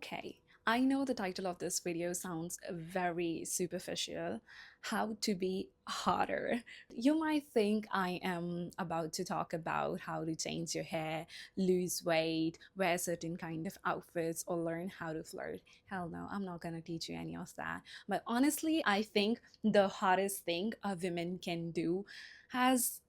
Okay, I know the title of this video sounds very superficial. How to be hotter. You might think I am about to talk about how to change your hair, lose weight, wear certain kind of outfits, or learn how to flirt. Hell no, I'm not gonna teach you any of that. But honestly, I think the hottest thing a woman can do has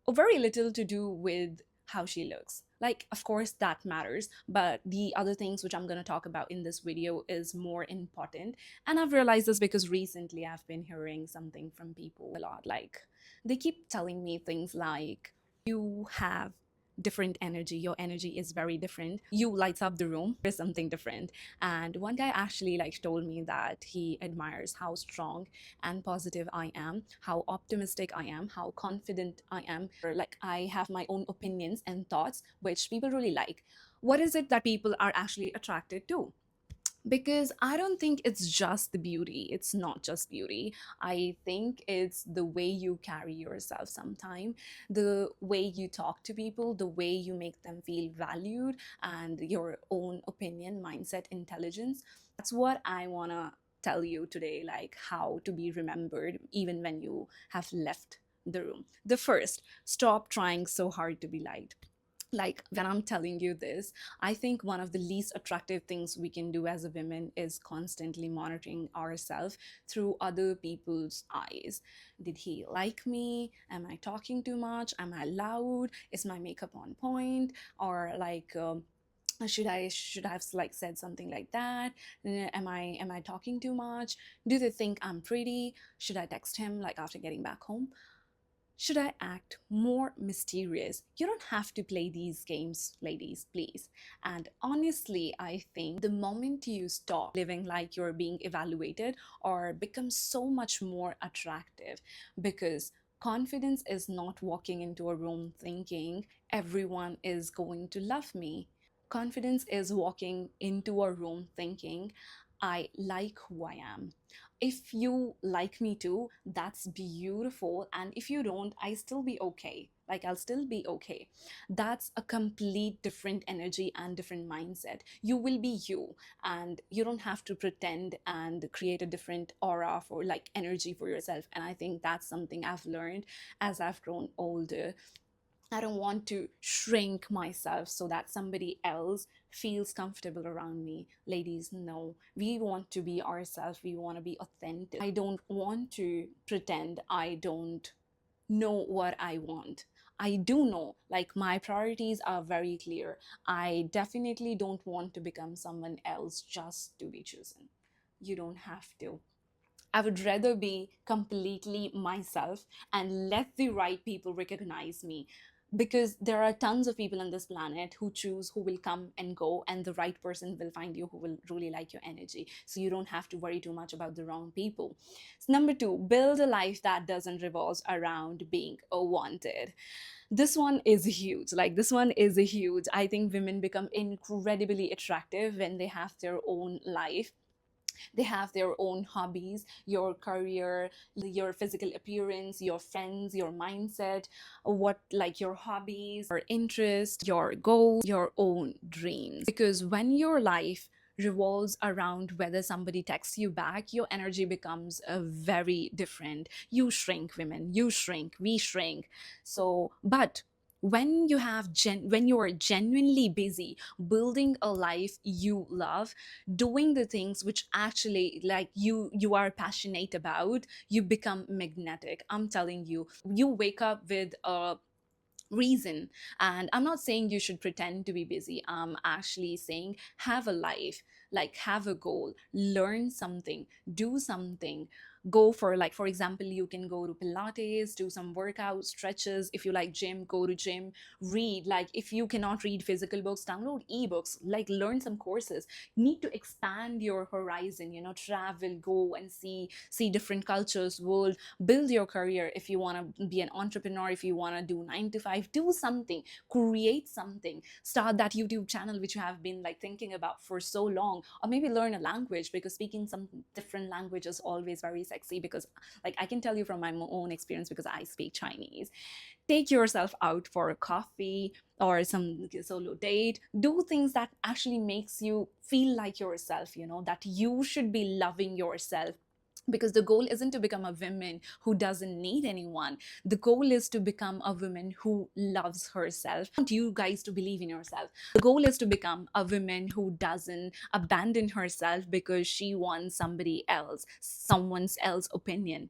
very little to do with how she looks. Like, of course, that matters, but the other things which I'm going to talk about in this video is more important. And I've realized this because recently I've been hearing something from people a lot. Like, they keep telling me things like, you have different energy, your energy is very different, you lights up the room, there's something different. And one guy actually like told me that he admires how strong and positive I am, how optimistic I am, how confident I am. Or like I have my own opinions and thoughts, which people really like. What is it that people are actually attracted to? Because I don't think it's just the beauty. It's not just beauty. I think it's the way you carry yourself sometime, the way you talk to people, the way you make them feel valued, and your own opinion, mindset, intelligence. That's what I want to tell you today, like how to be remembered even when you have left the room. The first, stop trying so hard to be liked. Like when I'm telling you this, I think one of the least attractive things we can do as a woman is constantly monitoring ourselves through other people's eyes. Did he like me? Am I talking too much? Am I loud? Is my makeup on point? Or like should I have like said something like that? Am I talking too much? Do they think I'm pretty? Should I text him like after getting back home? Should I act more mysterious? You don't have to play these games, ladies, please. And honestly, I think the moment you stop living like you're being evaluated or become so much more attractive, because confidence is not walking into a room thinking everyone is going to love me. Confidence is walking into a room thinking, I like who I am. If you like me too, that's beautiful. And if you don't, I still be okay. Like, I'll still be okay. That's a complete different energy and different mindset. You will be you, and you don't have to pretend and create a different aura for like energy for yourself. And I think that's something I've learned as I've grown older. I don't want to shrink myself so that somebody else feels comfortable around me. Ladies, no. We want to be ourselves. We want to be authentic. I don't want to pretend I don't know what I want. I do know, like, my priorities are very clear. I definitely don't want to become someone else just to be chosen. You don't have to. I would rather be completely myself and let the right people recognize me, because there are tons of people on this planet who choose who will come and go, and the right person will find you who will really like your energy. So you don't have to worry too much about the wrong people. So number two, build a life that doesn't revolve around being a wanted. This one is huge. Like, this one is a huge. I think women become incredibly attractive when they have their own life, they have their own hobbies, your career, your physical appearance, your friends, your mindset, what like your hobbies, your interest, your goals, your own dreams. Because when your life revolves around whether somebody texts you back, your energy becomes very different. You shrink, women, you shrink, we shrink. So but when when you are genuinely busy building a life you love, doing the things which actually like you are passionate about, you become magnetic. I'm telling you, you wake up with a reason. And I'm not saying you should pretend to be busy. I'm actually saying have a life, like have a goal, learn something, do something. Go for, like, for example, you can go to Pilates, do some workout stretches. If you like gym, go to gym. Read, like if you cannot read physical books, download ebooks, like learn some courses. You need to expand your horizon, you know, travel, go and see different cultures, world. Build your career. If you want to be an entrepreneur, if you want to do 9 to 5, do something, create something, start that YouTube channel which you have been like thinking about for so long, or maybe learn a language, because speaking some different language is always very sexy, because like I can tell you from my own experience because I speak Chinese. Take yourself out for a coffee or some solo date. Do things that actually makes you feel like yourself, you know, that you should be loving yourself, because the goal isn't to become a woman who doesn't need anyone. The goal is to become a woman who loves herself. I want you guys to believe in yourself. The goal is to become a woman who doesn't abandon herself because she wants somebody else, someone else's opinion.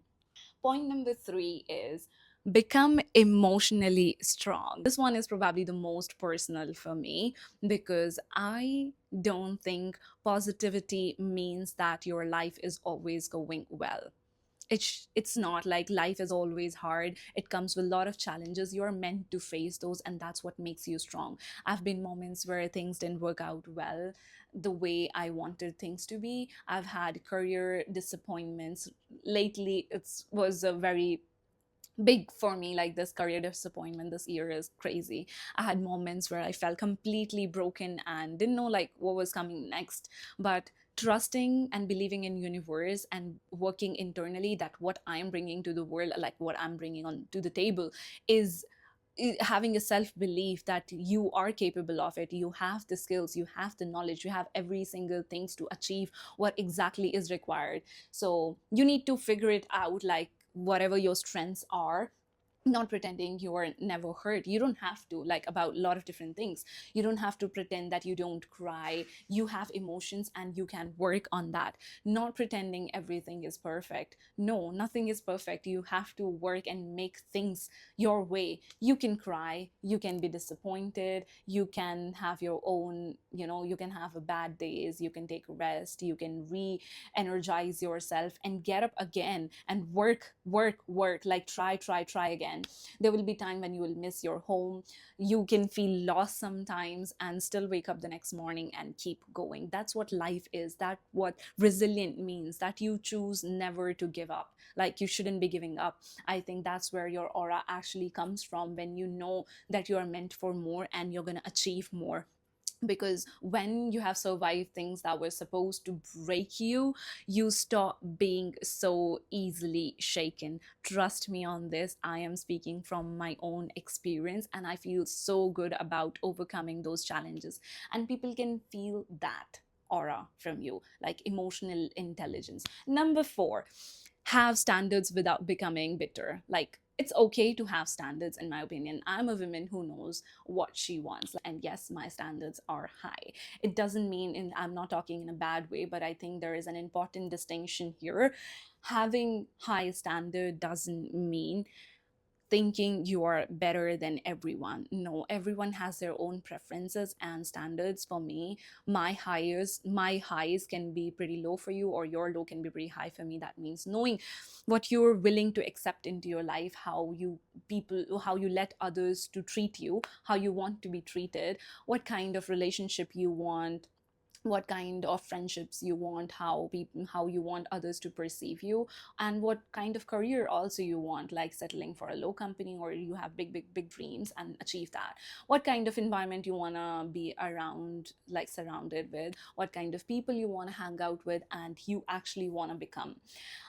Point number three is become emotionally strong. This one is probably the most personal for me, because I don't think positivity means that your life is always going well. It's not. Like, life is always hard. It comes with a lot of challenges. You're meant to face those, and that's what makes you strong. I've been moments where things didn't work out well the way I wanted things to be. I've had career disappointments. Lately it was a very big for me. Like, this career disappointment this year is crazy. I had moments where I felt completely broken and didn't know like what was coming next. But trusting and believing in universe and working internally, that what I'm bringing to the world, like what I'm bringing on to the table, is having a self belief that you are capable of it. You have the skills, you have the knowledge, you have every single things to achieve what exactly is required. So you need to figure it out, like whatever your strengths are, not pretending you are never hurt. You don't have to, like, about a lot of different things. You don't have to pretend that you don't cry. You have emotions and you can work on that. Not pretending everything is perfect. No, nothing is perfect. You have to work and make things your way. You can cry, you can be disappointed, you can have your own, you know, you can have a bad days, you can take rest, you can re-energize yourself and get up again and work, like try again. There will be time when you will miss your home. You can feel lost sometimes and still wake up the next morning and keep going. That's what life is. That what resilient means, that you choose never to give up. Like, you shouldn't be giving up. I think that's where your aura actually comes from, when you know that you are meant for more and you're going to achieve more. Because when you have survived things that were supposed to break you, you stop being so easily shaken. Trust me on this. I am speaking from my own experience, and I feel so good about overcoming those challenges. And people can feel that aura from you, like emotional intelligence. Number four, have standards without becoming bitter. Like, it's okay to have standards, in my opinion. I'm a woman who knows what she wants, and yes, my standards are high. It doesn't mean, I'm not talking in a bad way, but I think there is an important distinction here. Having high standard doesn't mean thinking you are better than everyone. No, everyone has their own preferences and standards. For me, my highs can be pretty low for you, or your low can be pretty high for me. That means knowing what you're willing to accept into your life, how you let others to treat you, how you want to be treated, what kind of relationship you want, what kind of friendships you want, how you want others to perceive you, and what kind of career also you want, like settling for a low company, or you have big dreams and achieve that. What kind of environment you want to be around, like surrounded with, what kind of people you want to hang out with, and you actually want to become.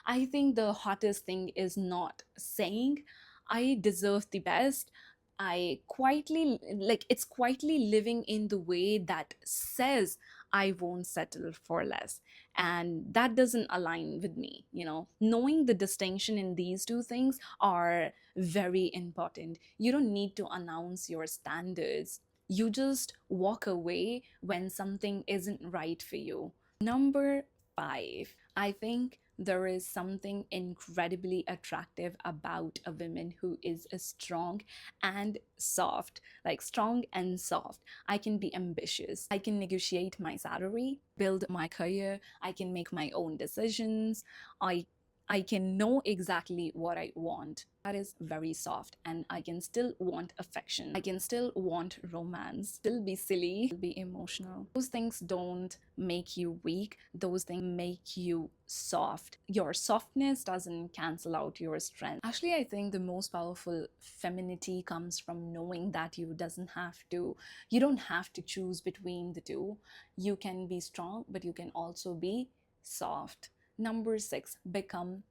I think the hottest thing is not saying I deserve the best. I quietly, like, it's quietly living in the way that says I won't settle for less. And that doesn't align with me, you know. Knowing the distinction in these two things are very important. You don't need to announce your standards. You just walk away when something isn't right for you. Number five, I think there is something incredibly attractive about a woman who is a strong and soft. Like, strong and soft. I can be ambitious. I can negotiate my salary, build my career. I can make my own decisions. I I can know exactly what I want. That is very soft. And I can still want affection. I can still want romance, still be silly, be emotional. Those things don't make you weak. Those things make you soft. Your softness doesn't cancel out your strength. Actually, I think the most powerful femininity comes from knowing that you don't have to choose between the two. You can be strong, but you can also be soft. Number six, become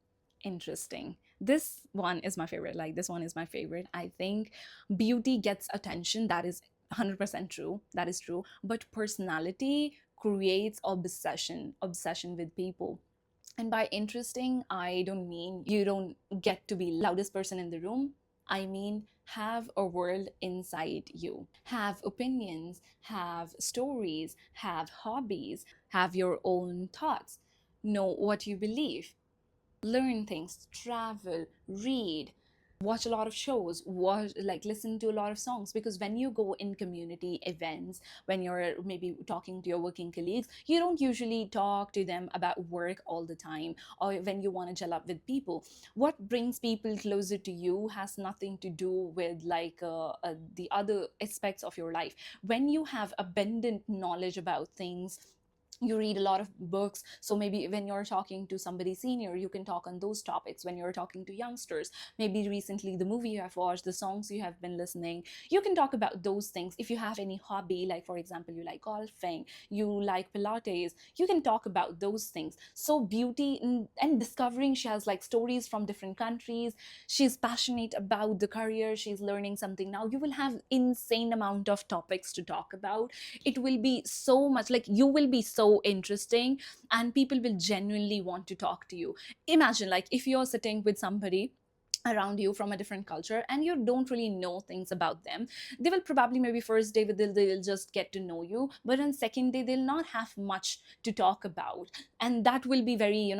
interesting. This one is my favorite. Like, this one is my favorite. I think beauty gets attention. That is 100% true. That is true. But personality creates obsession with people. And by interesting, I don't mean you don't get to be loudest person in the room. I mean, have a world inside you. Have opinions, have stories, have hobbies, have your own thoughts. Know what you believe, learn things, travel, read, watch a lot of shows, watch, like, listen to a lot of songs. Because when you go in community events, when you're maybe talking to your working colleagues, you don't usually talk to them about work all the time. Or when you want to gel up with people, what brings people closer to you has nothing to do with like the other aspects of your life. When you have abundant knowledge about things, you read a lot of books, so maybe when you're talking to somebody senior, you can talk on those topics. When you're talking to youngsters, maybe recently the movie you have watched, the songs you have been listening, you can talk about those things. If you have any hobby, like for example you like golfing, you like pilates, you can talk about those things. So beauty and discovering, she has like stories from different countries, she's passionate about the career, she's learning something now, you will have insane amount of topics to talk about. It will be so much, like, you will be so interesting, and people will genuinely want to talk to you. Imagine, like, if you're sitting with somebody around you from a different culture and you don't really know things about them, they will probably, maybe first day they'll just get to know you, but on second day they'll not have much to talk about. And that will be very,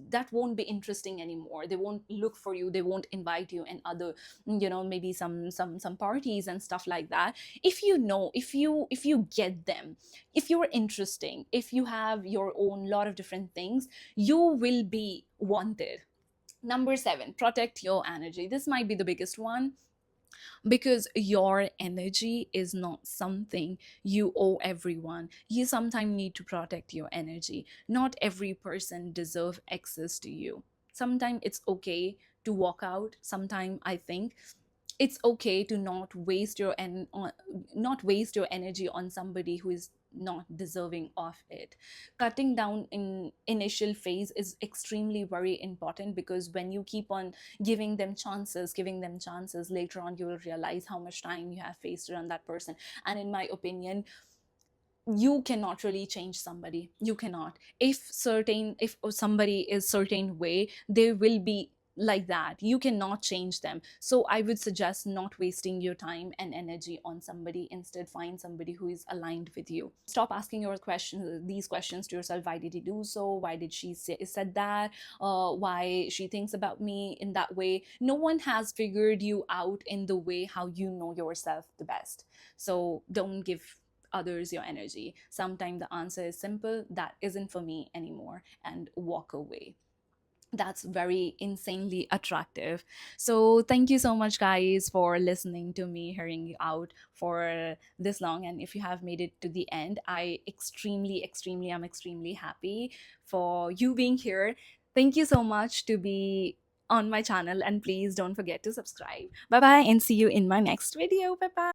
that won't be interesting anymore. They won't look for you, they won't invite you in other, maybe some parties and stuff like that. If you know, if you get them, if you're interesting, if you have your own lot of different things, you will be wanted. Number 7, protect your energy. This might be the biggest one, because your energy is not something you owe everyone. You sometimes need to protect your energy. Not every person deserve access to you. Sometimes it's okay to walk out. Sometimes I think it's okay to not waste your energy on somebody who is not deserving of it. Cutting down in initial phase is extremely very important, because when you keep on giving them chances, later on you will realize how much time you have wasted on that person. And in my opinion, you cannot really change somebody. You cannot. If somebody is certain way, they will be like that. You cannot change them. So I would suggest not wasting your time and energy on somebody. Instead, find somebody who is aligned with you. Stop asking these questions to yourself. Why did he do so? Why did she said that? Why she thinks about me in that way? No one has figured you out in the way how you know yourself the best. So don't give others your energy. Sometimes the answer is simple: that isn't for me anymore, and walk away. That's very insanely attractive. So thank you so much, guys, for listening to me, hearing you out for this long. And if you have made it to the end, I'm extremely happy for you being here. Thank you so much to be on my channel, and please don't forget to subscribe. Bye bye, and see you in my next video. Bye bye.